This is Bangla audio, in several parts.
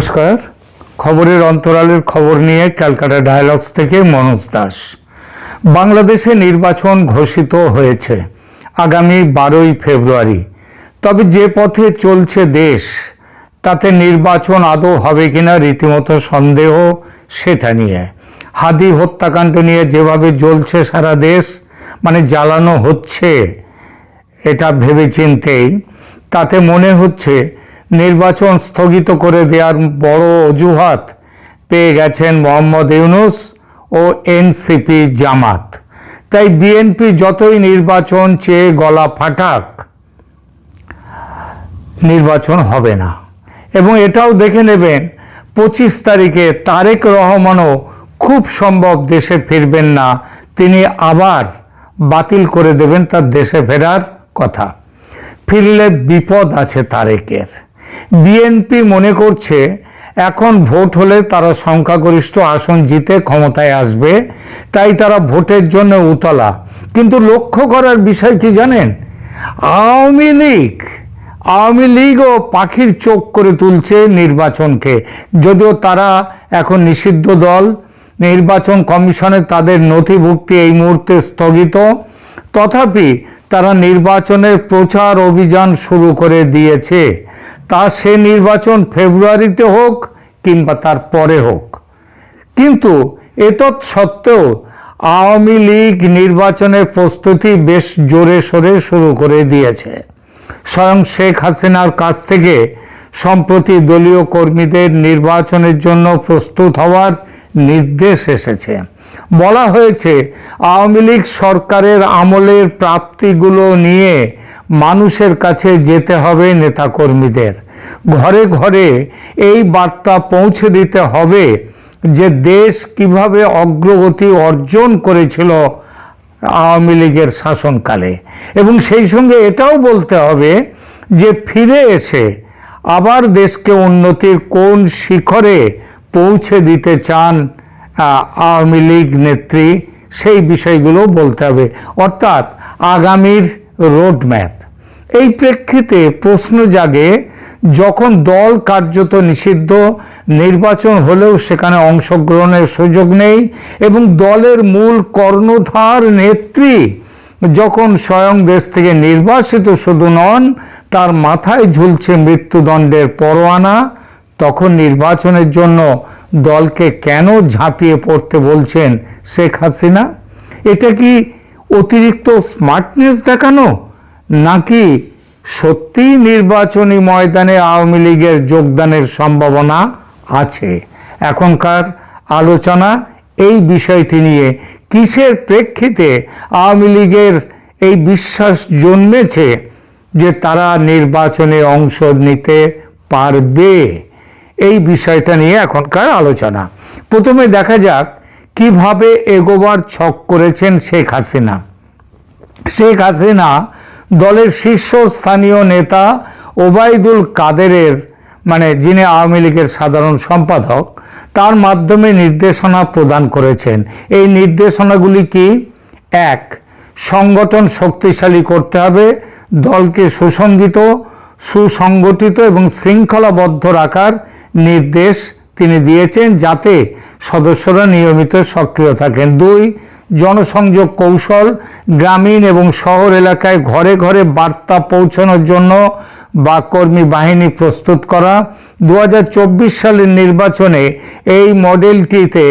নমস্কার। খবরের অন্তরালের খবর নিয়ে ক্যালকাটা ডায়ালগস থেকে মনোজ দাস। বাংলাদেশে নির্বাচন ঘোষিত হয়েছে আগামী 12ই ফেব্রুয়ারি। তবে যে পথে চলছে দেশ তাতে নির্বাচন আদৌ হবে কিনা রীতিমতো সন্দেহ সেটা নিয়ে। হাদি হত্যাকাণ্ড নিয়ে যেভাবে জ্বলছে সারা দেশ, মানে জ্বালানো হচ্ছে এটা ভেবেচিন্তেই, তাতে মনে হচ্ছে নির্বাচন স্থগিত করে দেওয়ার বড় অজুহাত পেয়ে গেছেন মোহাম্মদ ইউনূস ও এনসিপি জামাত। তাই বিএনপি যতই নির্বাচন চেয়ে গলা ফাটাক, নির্বাচন হবে না। এবং এটাও দেখে নেবেন 25 তারিখে তারেক রহমানও খুব সম্ভব দেশে ফিরবেন না, তিনি আবার বাতিল করে দেবেন তার দেশে ফেরার কথা। ফিরলে বিপদ আছে তারেকের। বিএনপি মনে করছে এখন ভোট হলে তারা সংখ্যাগরিষ্ঠ আসন জিতে ক্ষমতায় আসবে, তাই তারা ভোটের জন্য উতলা। কিন্তু লক্ষ্য করার বিষয় কি জানেন, আওয়ামী লীগও পাখির চোখ করে তুলছে নির্বাচনকে। যদিও তারা এখন নিষিদ্ধ দল, নির্বাচন কমিশনে তাদের নথিভুক্তি এই মুহূর্তে স্থগিত, তথাপি তারা নির্বাচনের প্রচার অভিযান শুরু করে দিয়েছে। তা সে নির্বাচন ফেব্রুয়ারিতে হোক কিংবা তার পরে হোক। কিন্তু এতৎ সত্ত্বেও আওয়ামী লীগ নির্বাচনের প্রস্তুতি বেশ জোরে সোরে শুরু করে দিয়েছে। স্বয়ং শেখ হাসিনার কাছ থেকে সম্প্রতি দলীয় কর্মীদের নির্বাচনের জন্য প্রস্তুত হওয়ার নির্দেশ এসেছে। বলা হয়েছে আওয়ামী লীগ সরকারের আমলের প্রাপ্তিগুলো নিয়ে মানুষের কাছে যেতে হবে নেতাকর্মীদের। ঘরে ঘরে এই বার্তা পৌঁছে দিতে হবে যে দেশ কিভাবে অগ্রগতি অর্জন করেছিল আওয়ামী লীগের শাসনকালে, এবং সেই সঙ্গে এটাও বলতে হবে যে ফিরে এসে আবার দেশকে উন্নতির কোন শিখরে পৌঁছে দিতে চান আওয়ামী লীগ নেত্রী, সেই বিষয়গুলো বলতে হবে, অর্থাৎ আগামীর রোডম্যাপ। এই প্রেক্ষিতে প্রশ্ন জাগে, যখন দল কার্যত নিষিদ্ধ, নির্বাচন হলেও সেখানে অংশগ্রহণের সুযোগ নেই, এবং দলের মূল কর্ণধার নেত্রী যখন স্বয়ং দেশ থেকে নির্বাসিত শুধু নন, তার মাথায় ঝুলছে মৃত্যুদণ্ডের পরোয়ানা, তখন নির্বাচনের জন্য দলকে কেন ঝাঁপিয়ে পড়তে বলছেন শেখ হাসিনা? এটা কি অতিরিক্ত স্মার্টনেস দেখানো, নাকি সত্যি নির্বাচনী ময়দানে আওয়ামী লীগের যোগদানের সম্ভাবনা আছে? এখনকার আলোচনা এই বিষয়টি নিয়ে। কিসের প্রেক্ষিতে আওয়ামী লীগের এই বিশ্বাস জন্মেছে যে তারা নির্বাচনে অংশ নিতে পারবে, এই বিষয়টা নিয়ে এখনকার আলোচনা। প্রথমে দেখা যাক কিভাবে এগোবার ছক করেছেন শেখ হাসিনা। শেখ হাসিনা দলের শীর্ষস্থানীয় নেতা ওবায়দুল কাদেরের, যিনি আওয়ামী লীগের সাধারণ সম্পাদক, তার মাধ্যমে নির্দেশনা প্রদান করেছেন। এই নির্দেশনাগুলি কি? 1. সংগঠন শক্তিশালী করতে হবে, দলকে সুসংগঠিত এবং শৃঙ্খলাবদ্ধ রাখার নির্দেশ তিনি দিয়েছেন, যাতে সদস্যরা নিয়মিত সক্রিয় থাকেন। 2. জনসংযোগ কৌশল, গ্রামীণ এবং শহর এলাকায় ঘরে ঘরে বার্তা পৌঁছানোর জন্য বা কর্মী বাহিনী প্রস্তুত করা। 2024 সালের নির্বাচনে এই মডেলটিতে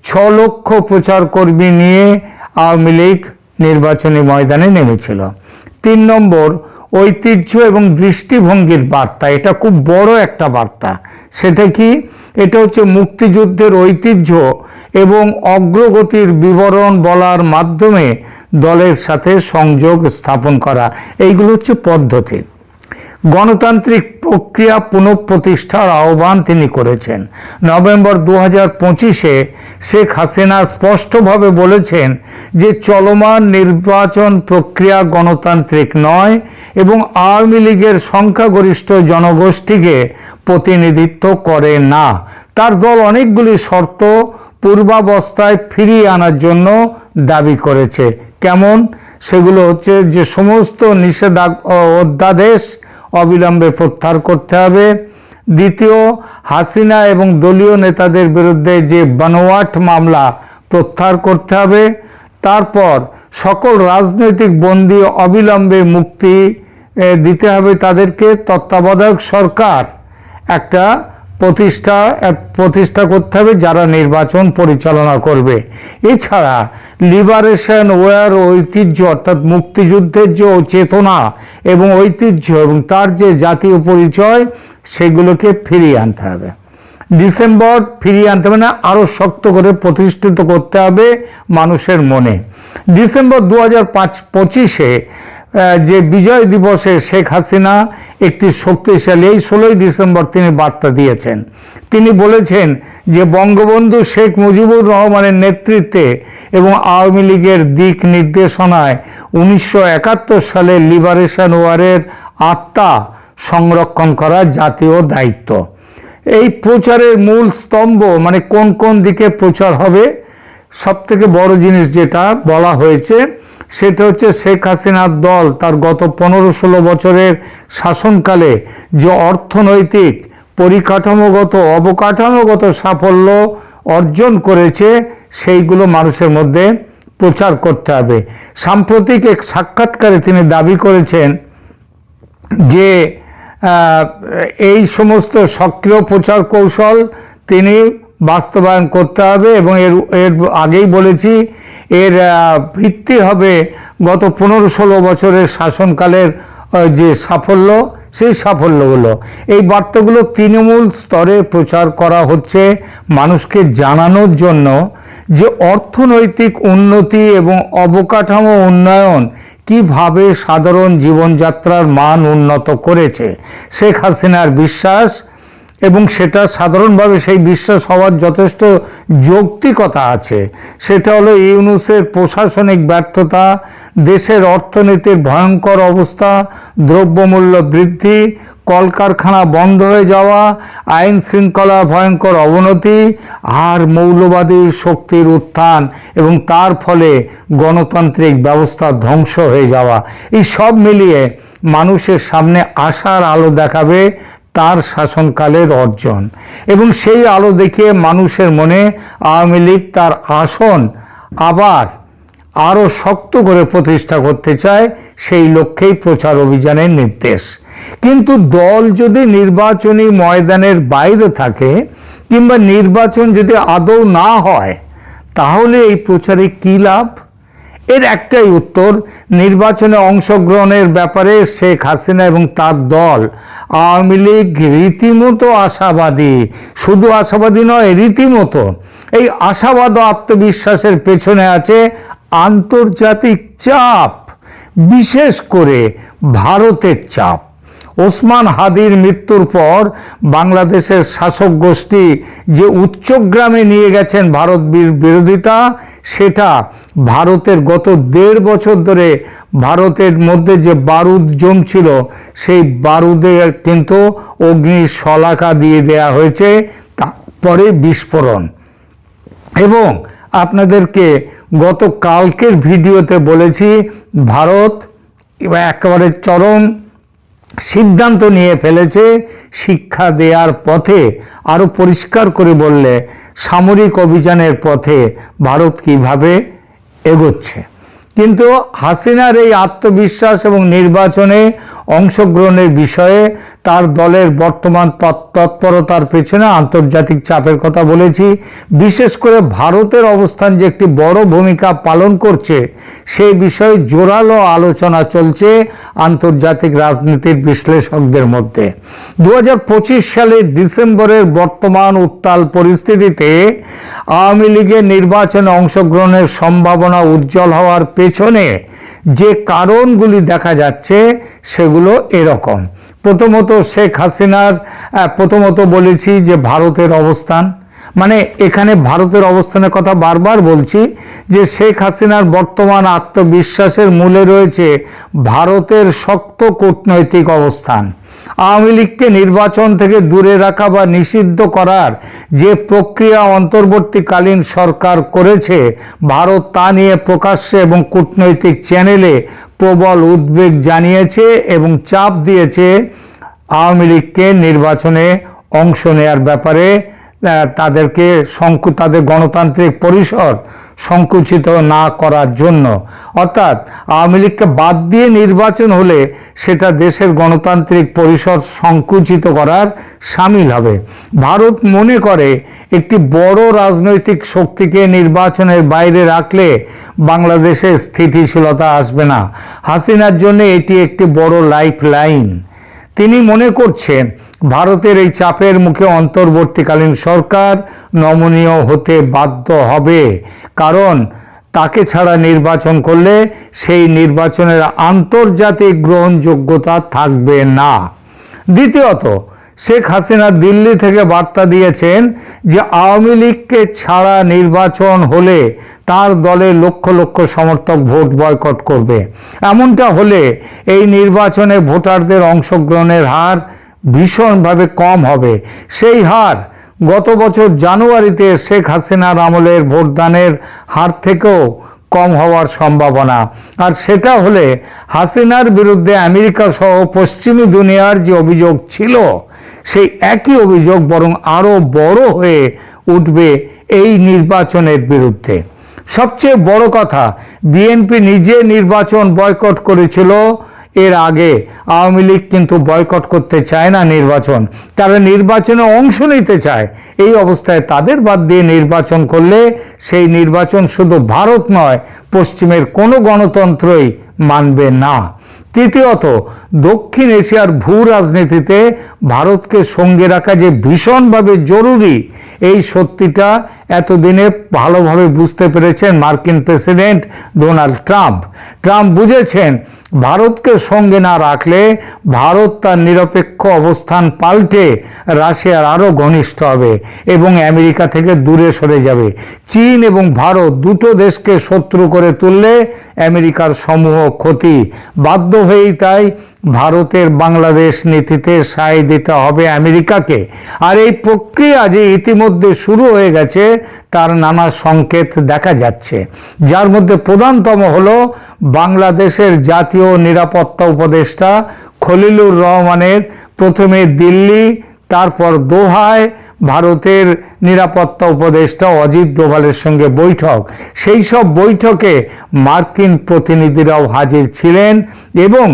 6 লক্ষ প্রচার কর্মী নিয়ে আওয়ামী লীগ নির্বাচনী ময়দানে নেমেছিল। 3 নম্বর, ঐতিহ্য এবং দৃষ্টিভঙ্গির বার্তা। এটা খুব বড় একটা বার্তা। সেটা কি? এটা হচ্ছে মুক্তিযুদ্ধের ঐতিহ্য এবং অগ্রগতির বিবরণ বলার মাধ্যমে দলের সাথে সংযোগ স্থাপন করা। এইগুলো হচ্ছে পদ্ধতি। গণতান্ত্রিক প্রক্রিয়া পুনঃপ্রতিষ্ঠার আহ্বান তিনি করেছেন। নভেম্বর 2025-এ শেখ হাসিনা স্পষ্টভাবে বলেছেন যে চলমান নির্বাচন প্রক্রিয়া গণতান্ত্রিক নয় এবং আওয়ামী লীগের সংখ্যাগরিষ্ঠ জনগোষ্ঠীকে প্রতিনিধিত্ব করে না। তার দল অনেকগুলি শর্ত পূর্বাবস্থায় ফিরিয়ে আনার জন্য দাবি করেছে। কেমন? সেগুলো হচ্ছে যে সমস্ত অধ্যাদেশ অবিলম্বে প্রত্যাহার করতে হবে, দ্বিতীয়, হাসিনা এবং দলীয় নেতাদের বিরুদ্ধে যে বানোয়াট মামলা প্রত্যাহার করতে হবে। তারপর সকল রাজনৈতিক বন্দী অবিলম্বে মুক্তি দিতে হবে তাদেরকে। তত্ত্বাবধায়ক সরকার একটা প্রতিষ্ঠা করতে হবে যারা নির্বাচন পরিচালনা করবে। এছাড়া লিবারেশন ওয়ার ঐতিহ্য অর্থাৎ মুক্তিযুদ্ধের যে চেতনা এবং ঐতিহ্য এবং তার যে জাতীয় পরিচয় সেগুলোকে ফিরিয়ে আনতে হবে। ডিসেম্বর ফিরিয়ে আনতে হবে না, আরও শক্ত করে প্রতিষ্ঠিত করতে হবে মানুষের মনে। ডিসেম্বর 2025-এ যে বিজয় দিবসে শেখ হাসিনা একটি শক্তিশালী, এই 16ই ডিসেম্বর তিনি বার্তা দিয়েছেন। তিনি বলেছেন যে বঙ্গবন্ধু শেখ মুজিবুর রহমানের নেতৃত্বে এবং আওয়ামী লীগের দিক নির্দেশনায় 1971 সালে লিবারেশন ওয়ারের আত্মা সংরক্ষণ করা জাতীয় দায়িত্ব। এই প্রচারের মূল স্তম্ভ মানে কোন কোন দিকে প্রচার হবে, সবথেকে বড় জিনিস যেটা বলা হয়েছে সেটা হচ্ছে শেখ হাসিনার দল তার গত 15-16 বছরের শাসনকালে যে অর্থনৈতিক পরিকাঠামোগত অবকাঠামোগত সাফল্য অর্জন করেছে সেইগুলো মানুষের মধ্যে প্রচার করতে হবে। সাম্প্রতিক এক সাক্ষাৎকারে তিনি দাবি করেছেন যে এই সমস্ত সক্রিয় প্রচার কৌশল তিনি বাস্তবায়ন করতে হবে এবং এর আগেই বলেছি এর ভিত্তি হবে গত 15-16 বছরের শাসনকালের যে সাফল্য, সেই সাফল্যগুলো। এই বার্তাগুলো তৃণমূল স্তরে প্রচার করা হচ্ছে মানুষকে জানানোর জন্য যে অর্থনৈতিক উন্নতি এবং অবকাঠামো উন্নয়ন কিভাবে সাধারণ জীবনযাত্রার মান উন্নত করেছে। শেখ হাসিনার বিশ্বাস এবং সেটা সাধারণভাবে সেই বিশ্বাস হওয়ার যথেষ্ট যৌক্তিকতা আছে। সেটা হলো ইউনূসের প্রশাসনিক ব্যর্থতা, দেশের অর্থনীতির ভয়ঙ্কর অবস্থা, দ্রব্যমূল্য বৃদ্ধি, কলকারখানা বন্ধ হয়ে যাওয়া, আইন শৃঙ্খলার ভয়ঙ্কর অবনতি আর মৌলবাদী শক্তির উত্থান এবং তার ফলে গণতান্ত্রিক ব্যবস্থা ধ্বংস হয়ে যাওয়া। এই সব মিলিয়ে মানুষের সামনে আশার আলো দেখাবে তার শাসনকালের অর্জন এবং সেই আলো দেখিয়ে মানুষের মনে আওয়ামী লীগ তার আসন আবার আরও শক্ত করে প্রতিষ্ঠা করতে চায়। সেই লক্ষ্যেই প্রচার অভিযানের নির্দেশ। কিন্তু দল যদি নির্বাচনী ময়দানের বাইরে থাকে কিংবা নির্বাচন যদি আদৌ না হয় তাহলে এই প্রচারে কী লাভ? এর একটাই উত্তর, নির্বাচনে অংশগ্রহণের ব্যাপারে শেখ হাসিনা এবং তার দল আওয়ামী লীগ রীতিমতো আশাবাদী। শুধু আশাবাদী নয়, রীতিমতো। এই আশাবাদ ও আত্মবিশ্বাসের পেছনে আছে আন্তর্জাতিক চাপ, বিশেষ করে ভারতের চাপ। ওসমান হাদির মৃত্যুর পর বাংলাদেশের শাসক গোষ্ঠী যে উচ্চগ্রামে নিয়ে গেছেন ভারত বিরোধিতা, সেটা ভারতের গত 1.5 বছর ধরে ভারতের মধ্যে যে বারুদ জমছিল সেই বারুদে কিন্তু অগ্নি শলাকা দিয়ে দেয়া হয়েছে, তারপরে বিস্ফোরণ। এবং আপনাদেরকে গত কালকের ভিডিওতে বলেছি ভারত একেবারে চরম সিদ্ধান্ত নিয়ে ফেলেছে শিক্ষা দেওয়ার পথে। আরও পরিষ্কার করে বললে সামরিক অভিযানের পথে ভারত কিভাবে এগোচ্ছে। কিন্তু হাসিনার এই আত্মবিশ্বাস এবং নির্বাচনে অংশগ্রহণের বিষয়ে তার দলের বর্তমান তৎপরতার পেছনে আন্তর্জাতিক চাপের কথা বলেছি। বিশেষ করে ভারতের অবস্থান যে একটি বড় ভূমিকা পালন করছে সেই বিষয়ে জোরালো আলোচনা চলছে আন্তর্জাতিক রাজনীতির বিশ্লেষকদের মধ্যে। 2025 সালের ডিসেম্বরের বর্তমান উত্তাল পরিস্থিতিতে আওয়ামী লীগের নির্বাচনে অংশগ্রহণের সম্ভাবনা উজ্জ্বল হওয়ার পেছনে যে কারণগুলি দেখা যাচ্ছে সেগুলো এরকম। প্রথমত শেখ হাসিনার, প্রথমত বলেছি যে ভারতের অবস্থান, মানে এখানে ভারতের অবস্থানের কথা বারবার বলছি যে শেখ হাসিনার বর্তমান আত্মবিশ্বাসের মূলে রয়েছে ভারতের শক্ত কূটনৈতিক অবস্থান। আওয়ামী লীগকে নির্বাচন থেকে দূরে রাখা বা নিষিদ্ধ করার যে প্রক্রিয়া অন্তর্বর্তীকালীন সরকার করেছে, ভারত তা নিয়ে প্রকাশ্যে এবং কূটনৈতিক চ্যানেলে প্রবল উদ্বেগ জানিয়েছে এবং চাপ দিয়েছে আওয়ামী লীগকে নির্বাচনে অংশ নেয়ার ব্যাপারে তাদের গণতান্ত্রিক পরিসর সংকুচিত না করার জন্য। অর্থাৎ আওয়ামী লীগকে বাদ দিয়ে নির্বাচন হলে সেটা দেশের গণতান্ত্রিক পরিসর সংকুচিত করার সামিল হবে। ভারত মনে করে একটি বড় রাজনৈতিক শক্তিকে নির্বাচনের বাইরে রাখলে বাংলাদেশে স্থিতিশীলতা আসবে না। হাসিনার জন্য এটি একটি বড় লাইফ লাইন। তিনি মনে করছেন ভারতের এই চাপের মুখে অন্তর্বর্তীকালীন সরকার নমনীয় হতে বাধ্য হবে, কারণ তাকে ছাড়া নির্বাচন করলে সেই নির্বাচনের আন্তর্জাতিক গ্রহণযোগ্যতা থাকবে না। দ্বিতীয়ত, শেখ হাসিনা দিল্লি থেকে বার্তা দিয়েছেন যে আওয়ামী লীগকে ছাড়া নির্বাচন হলে তার দলের লক্ষ লক্ষ সমর্থক ভোট বয়কট করবে। এমনটা হলে এই নির্বাচনে ভোটারদের অংশগ্রহণের হার ভীষণভাবে কম হবে। সেই হার গত বছর জানুয়ারিতে শেখ হাসিনার আমলের ভোটদানের হার থেকেও কম হওয়ার সম্ভাবনা। আর সেটা হলে হাসিনার বিরুদ্ধে আমেরিকা সহ পশ্চিমী দুনিয়ার যে অভিযোগ ছিল সেই একই অভিযোগ বরং আরও বড় হয়ে উঠবে এই নির্বাচনের বিরুদ্ধে। সবচেয়ে বড় কথা, বিএনপি নিজে নির্বাচন বয়কট করেছিল এর আগে। আওয়ামী লীগ কিন্তু বয়কট করতে চায় না নির্বাচন, তারা নির্বাচনে অংশ নিতে চায়। এই অবস্থায় তাদের বাদ দিয়ে নির্বাচন করলে সেই নির্বাচন শুধু ভারত নয়, পশ্চিমের কোনো গণতন্ত্রই মানবে না। তৃতীয়ত, দক্ষিণ এশিয়ার ভূ রাজনীতিতে ভারতকে সঙ্গে রাখা যে ভীষণভাবে জরুরি, এই সত্যিটা এতদিনে ভালোভাবে বুঝতে পেরেছেন মার্কিন প্রেসিডেন্ট ডোনাল্ড ট্রাম্প। ট্রাম্প বুঝেছেন ভারতকে সঙ্গে না রাখলে ভারত তার নিরপেক্ষ অবস্থান পাল্টে রাশিয়ার আরও ঘনিষ্ঠ হবে এবং আমেরিকা থেকে দূরে সরে যাবে। চীন এবং ভারত দুটো দেশকে শত্রু করে তুললে আমেরিকার সমূহ ক্ষতি। বাধ্য হয়েই তাই ভারতের বাংলাদেশ নীতিতে সায় দিতে হবে আমেরিকাকে। আর এই প্রক্রিয়া যে ইতিমধ্যে শুরু হয়ে গেছে তার নানা সংকেত দেখা যাচ্ছে, যার মধ্যে প্রধানতম হলো বাংলাদেশের জাতীয় নিরাপত্তা উপদেষ্টা খলিলুর রহমানের প্রথমে দিল্লি, তারপর দোহায় ভারতের নিরাপত্তা উপদেষ্টা অজিত ডোভালের সঙ্গে বৈঠক। সেই সব বৈঠকে মার্কিন প্রতিনিধিরাও হাজির ছিলেন এবং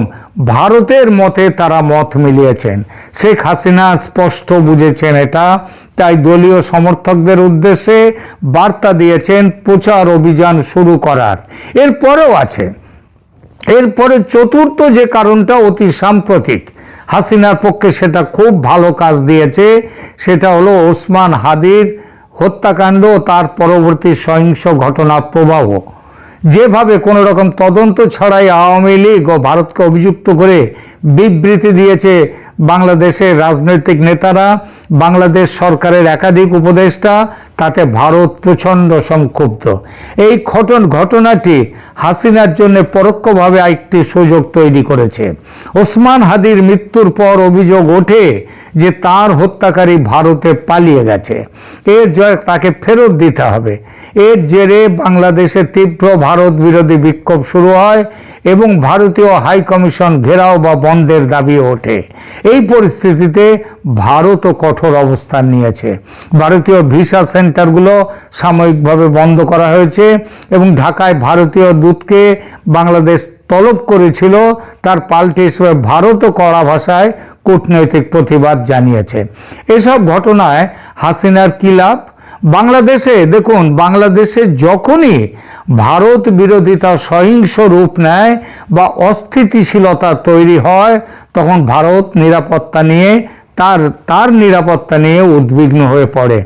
ভারতের মতে তারা মত মিলিয়েছেন। শেখ হাসিনা স্পষ্ট বুঝেছেন এটা, তাই দলীয় সমর্থকদের উদ্দেশ্যে বার্তা দিয়েছেন প্রচার অভিযান শুরু করার। এরপরেও আছে, এরপরে চতুর্থ যে কারণটা অতি সাম্প্রতিক, হাসিনার পক্ষে সেটা খুব ভালো কাজ দিয়েছে, সেটা হলো ওসমান হাদির হত্যাকাণ্ড, তার পরবর্তী সহিংস ঘটনা প্রবাহ। যেভাবে কোনো রকম তদন্ত ছাড়াই আওয়ামী লীগ ও ভারতকে অভিযুক্ত করে বিবৃতি দিয়েছে বাংলাদেশের রাজনৈতিক নেতারা, বাংলাদেশ সরকারের একাধিক উপদেষ্টা, তাতে ভারত প্রচণ্ড সংক্ষুব্ধ। এই ঘটনাটি হাসিনার জন্য পরোক্ষভাবে একটি সুযোগ তৈরি করেছে। ওসমান হাদির মৃত্যুর পর অভিযোগ ওঠে যে তার হত্যাকারী ভারতে পালিয়ে গেছে, এর জয় তাকে ফেরত দিতে হবে। এর জেরে বাংলাদেশে তীব্র ভারত বিরোধী বিক্ষোভ শুরু হয় এবং ভারতীয় হাই কমিশন ঘেরাও বা বন্ধের দাবি ওঠে। এই পরিস্থিতিতে ভারতও কঠোর অবস্থান নিয়েছে। ভারতীয় ভিসা সেন্টারগুলো সাময়িকভাবে বন্ধ করা হয়েছে এবং ঢাকায় ভারতীয় দূতকে বাংলাদেশ তলব করেছিল, তার পাল্টে হিসেবে ভারতও কড়া ভাষায় কূটনৈতিক প্রতিবাদ জানিয়েছে। এসব ঘটনায় হাসিনার কি লাভ? বাংলাদেশে দেখুন, বাংলাদেশে যখনই ভারত বিরোধিতা সহিংস রূপ নেয় বা অস্থিতিশীলতা তৈরি হয়, তখন ভারত নিরাপত্তা নিয়ে তার নিরাপত্তা নিয়ে উদ্বিগ্ন হয়ে পড়ে।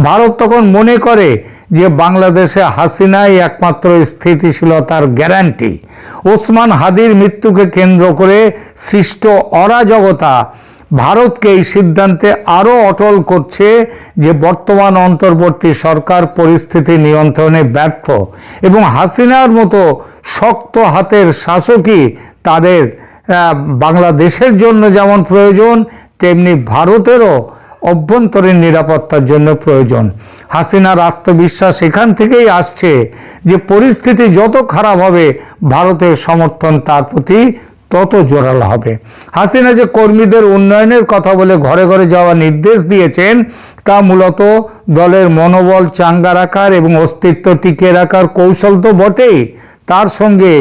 ভারত তখন মনে করে যে বাংলাদেশে হাসিনাই একমাত্র স্থিতিশীলতার গ্যারান্টি। ওসমান হাদির মৃত্যুকে কেন্দ্র করে সৃষ্ট অরাজকতা ভারতকে এই সিদ্ধান্তে আরও অটল করছে যে বর্তমান অন্তর্বর্তী সরকার পরিস্থিতি নিয়ন্ত্রণে ব্যর্থ এবং হাসিনার মতো শক্ত হাতের শাসকই তাদের বাংলাদেশের জন্য যেমন প্রয়োজন, তেমনি ভারতেরও অভ্যন্তরীণ নিরাপত্তার জন্য প্রয়োজন। হাসিনার আত্মবিশ্বাস এখান থেকেই আসছে যে পরিস্থিতি যত খারাপ হবে ভারতের সমর্থন তার প্রতি তত জোরালো হবে। হাসিনা যে কর্মীদের উন্নয়নের কথা বলে ঘরে ঘরে যাওয়ার নির্দেশ দিয়েছেন, তা মূলত দলের মনোবল চাঙ্গা রাখার এবং অস্তিত্ব টিকিয়ে রাখার কৌশল তো বটেই, তার সঙ্গে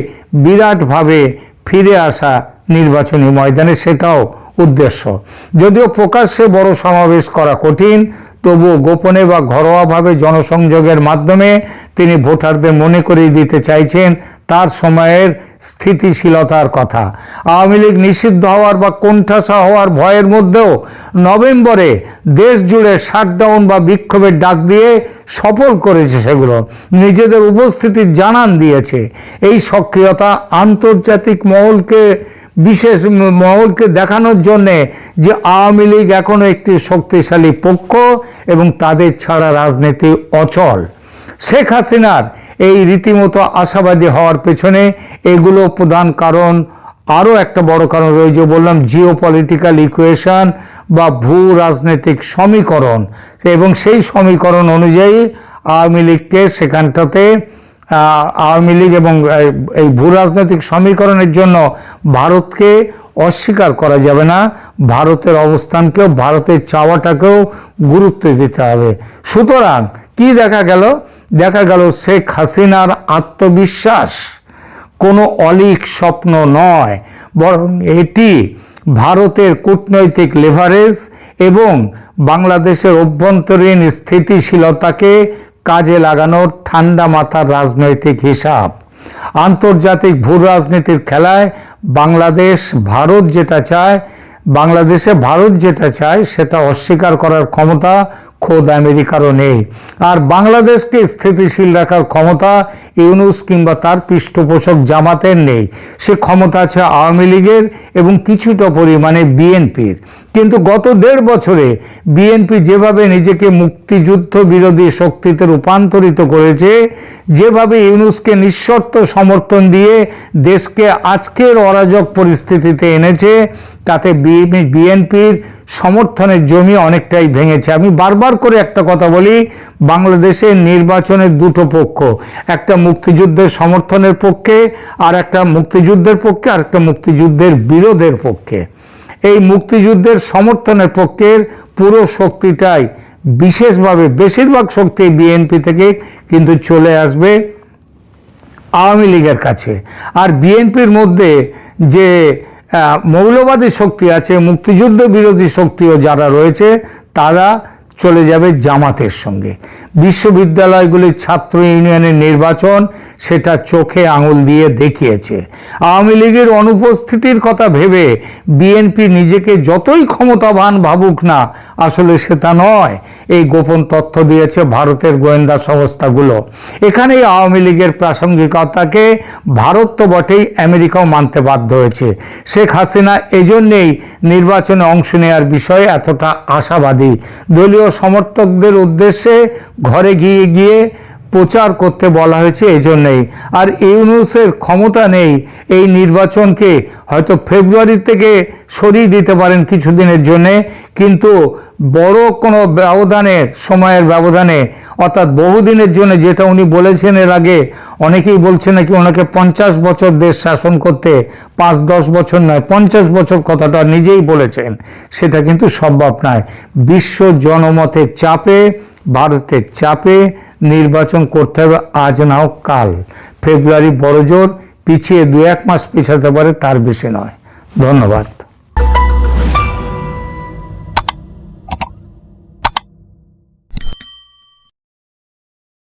বিরাটভাবে ফিরে আসা নির্বাচনী ময়দানে, সেটাও উদ্দেশ্য। যদিও প্রকাশ্যে বড় সমাবেশ করা কঠিন, তবুও গোপনে বা ঘরোয়াভাবে জনসংযোগের মাধ্যমে তিনি ভোটারদের মনে করিয়ে দিতে চাইছেন তার সময়ের স্থিতিশীলতার কথা। আওয়ামী লীগ নিষিদ্ধ হওয়ার বা কোণঠাসা হওয়ার ভয়ের মধ্যেও নভেম্বরে দেশ জুড়ে শাটডাউন বা বিক্ষোভের ডাক দিয়ে সফল করেছে, সেগুলো নিজেদের উপস্থিতির জানান দিয়েছে। এই সক্রিয়তা আন্তর্জাতিক মহলকে দেখানোর জন্যে যে আওয়ামী লীগ এখনো একটি শক্তিশালী পক্ষ এবং তাদের ছাড়া রাজনীতি অচল। শেখ হাসিনার এই রীতিমতো আশাবাদী হওয়ার পেছনে এগুলো প্রধান কারণ। আরও একটা বড় কারণ রয়েছে, বললাম, জিওপলিটিক্যাল ইকুয়েশন বা ভূ রাজনৈতিক সমীকরণ, এবং সেই সমীকরণ অনুযায়ী আওয়ামী লীগকে সেখানটাতে আওয়ামী লীগ এবং এই ভূ রাজনৈতিক সমীকরণের জন্য ভারতকে অস্বীকার করা যাবে না, ভারতের অবস্থানকেও, ভারতের চাওয়াটাকেও গুরুত্ব দিতে হবে। সুতরাং কি দেখা গেল শেখ হাসিনার আত্মবিশ্বাস কোনো অলীক স্বপ্ন নয়, বরং এটি ভারতের কূটনৈতিক লেভারেজ এবং বাংলাদেশের অভ্যন্তরীণ স্থিতিশীলতাকে কাজে লাগানোর ঠান্ডা মাথার রাজনৈতিক হিসাব। আন্তর্জাতিক ভূ রাজনীতির খেলায় বাংলাদেশে ভারত যেটা চায় সেটা অস্বীকার করার ক্ষমতা খোদ আমেরিকারও নেই। আর বাংলাদেশকে স্থিতিশীল রাখার ক্ষমতা ইউনূস কিংবা তার পৃষ্ঠপোষক জামাতের নেই। সে ক্ষমতা আছে আওয়ামী লীগের এবং কিছুটা পরিমাণে বিএনপির। কিন্তু গত 1.5 বছরে বিএনপি যেভাবে নিজেকে মুক্তিযুদ্ধ বিরোধী শক্তিতে রূপান্তরিত করেছে, যেভাবে ইউনূসকে নিঃশর্ত সমর্থন দিয়ে দেশকে আজকের অরাজক পরিস্থিতিতে এনেছে, তাতে বিএনপির সমর্থনের জমি অনেকটাই ভেঙেছে। আমি বারবার করে একটা কথা বলি, বাংলাদেশের নির্বাচনের দুটো পক্ষ, একটা মুক্তিযুদ্ধের সমর্থনের পক্ষে আর একটা মুক্তিযুদ্ধের বিরোধের পক্ষে। এই মুক্তিযুদ্ধের সমর্থনের পক্ষের পুরো শক্তিটাই বেশিরভাগ শক্তি বিএনপি থেকে কিন্তু চলে আসবে আওয়ামী লীগের কাছে। আর বিএনপির মধ্যে যে মৌলবাদী শক্তি আছে, মুক্তিযুদ্ধ বিরোধী শক্তিও যারা রয়েছে, তারা চলে যাবে জামাতের সঙ্গে। বিশ্ববিদ্যালয়গুলির ছাত্র ইউনিয়নের নির্বাচন সেটা চোখে আঙুল দিয়ে দেখিয়েছে। আওয়ামী লীগের অনুপস্থিতির কথা ভেবে বিএনপি নিজেকে যতই ক্ষমতাবান ভাবুক না, আসলে সেটা নয়। এই গোপন তথ্য দিয়েছে ভারতের গোয়েন্দা সংস্থাগুলো। এখানেই আওয়ামী লীগের প্রাসঙ্গিকতাকে ভারত তো বটেই, আমেরিকাও মানতে বাধ্য হয়েছে। শেখ হাসিনা এজন্যেই নির্বাচনে অংশ নেওয়ার বিষয়ে এতটা আশাবাদী। দলীয় সমর্থকদের উদ্দেশ্যে ঘরে গিয়ে প্রচার করতে বলা হয়েছে এজন্যই। আর ইউনূসের ক্ষমতা নেই এই নির্বাচনকে হয়তো ফেব্রুয়ারি থেকে সরিয়ে দিতে পারেন কিছুদিনের জন্যে, কিন্তু বড় কোনো সময়ের ব্যবধানে, অর্থাৎ বহুদিনের জন্য, যেটা উনি বলেছেন এর আগে, অনেকেই বলছেন নাকি ওনাকে 50 বছর দেশ শাসন করতে, 5-10 বছর নয়, 50 বছর কথাটা নিজেই বলেছেন, সেটা কিন্তু সম্ভব নয়। বিশ্ব জনমতের চাপে, ভারতের চাপে নির্বাচন করতে হবে আজ নাও কাল। ফেব্রুয়ারি বড়জোর পিছিয়ে 2-1 মাস পিছাতে পারে, তার বেশি নয়। ধন্যবাদ।